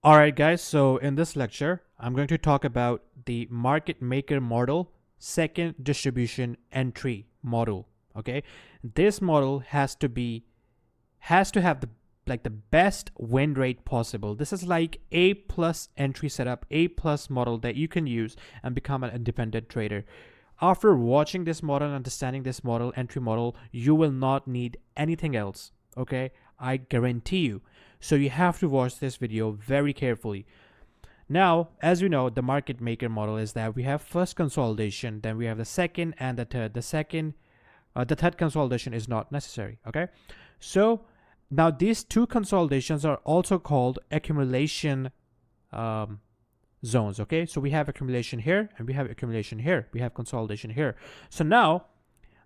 All right, guys. So in this lecture, I'm going to talk about the market maker model, second distribution entry model. Okay, this model has to have the best win rate possible. This is like A plus entry setup, A plus model that you can use and become an independent trader. After watching this model and understanding this model, entry model, you will not need anything else. Okay, I guarantee you. So you have to watch this video very carefully. Now, as we know, the market maker model is that we have first consolidation, then we have the second and the third. The third consolidation is not necessary. Okay, so now these two consolidations are also called accumulation zones. Okay, so we have accumulation here and we have accumulation here. We have consolidation here. So now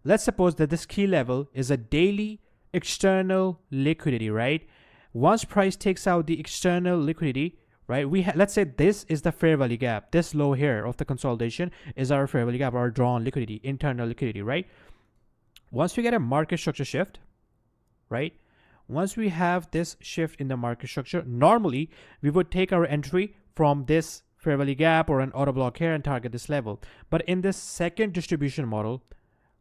let's suppose that this key level is a daily external liquidity, right? Once price takes out the external liquidity, right, let's say this is the fair value gap. This low here of the consolidation is our fair value gap, our drawn liquidity, internal liquidity, right? Once we get a market structure shift, right, once we have this shift in the market structure, normally we would take our entry from this fair value gap or an auto block here and target this level. But in this second distribution model,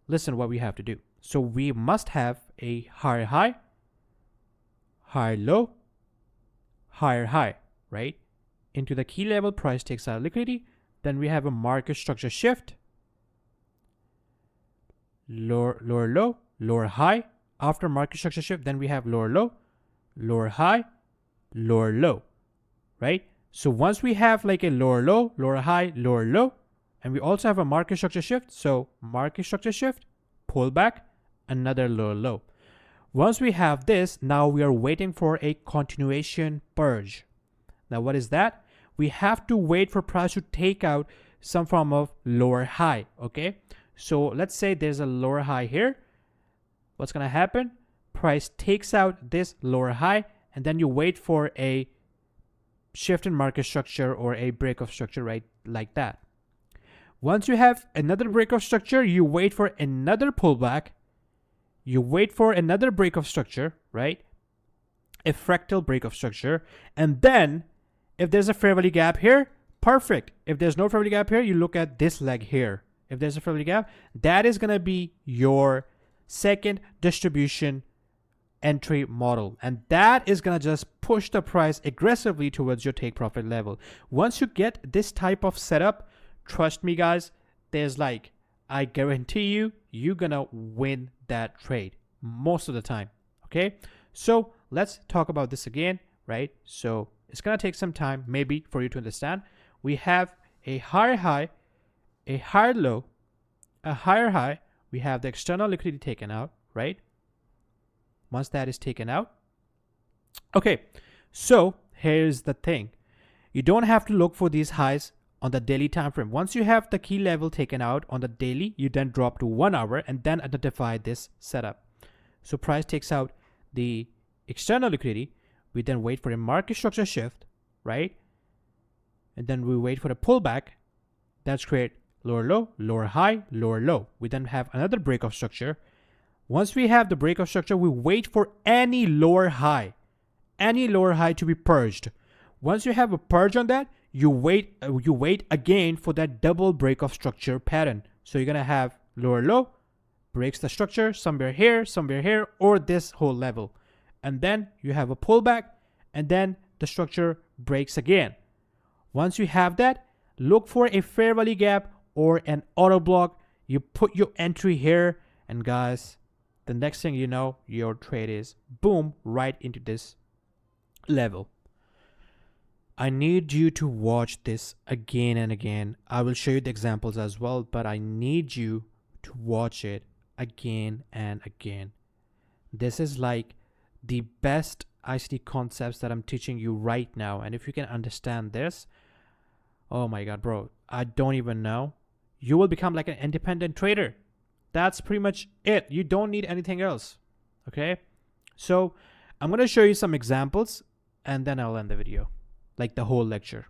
listen what we have to do. So we must have a higher high, higher low, higher high, right? Into the key level, price takes out liquidity. Then we have a market structure shift, lower low, lower high. After market structure shift, then we have lower low, lower high, lower low, right? So once we have like a lower low, lower high, lower low, and we also have a market structure shift. So market structure shift, pull back, another lower low. Once we have this, now we are waiting for a continuation purge. Now what is that? We have to wait for price to take out some form of lower high. Okay, so let's say there's a lower high here. What's gonna happen? Price takes out this lower high, and then you wait for a shift in market structure or a break of structure, right? Like that. Once you have another break of structure, you wait for another pullback. You wait for another break of structure, right? A fractal break of structure. And then if there's a fair value gap here, perfect. If there's no fair value gap here, you look at this leg here. If there's a fair value gap, that is going to be your second distribution entry model. And that is going to just push the price aggressively towards your take profit level. Once you get this type of setup, trust me guys, there's like, I guarantee you, you're gonna win that trade most of the time. Okay, so let's talk about this again, right? So it's gonna take some time maybe for you to understand. We have a higher high, a higher low, a higher high. We have the external liquidity taken out, right? Once that is taken out, okay, so here's the thing. You don't have to look for these highs on the daily time frame. Once you have the key level taken out on the daily, you then drop to 1 hour and then identify this setup. So price takes out the external liquidity. We then wait for a market structure shift, right? And then we wait for a pullback. That's create lower low, lower high, lower low. We then have another break of structure. Once we have the break of structure, we wait for any lower high to be purged. Once you have a purge on that, you wait again for that double break of structure pattern. So you're gonna have lower low, breaks the structure somewhere here, or this whole level, and then you have a pullback, and then the structure breaks again. Once you have that, look for a fair value gap or an auto block. You put your entry here, and guys, the next thing you know, your trade is boom right into this level. I need you to watch this again and again. I will show you the examples as well, but I need you to watch it again and again. This is like the best ICT concepts that I'm teaching you right now. And if you can understand this, oh my God, bro, I don't even know. You will become like an independent trader. That's pretty much it. You don't need anything else. Okay. So I'm going to show you some examples and then I'll end the video. Like the whole lecture.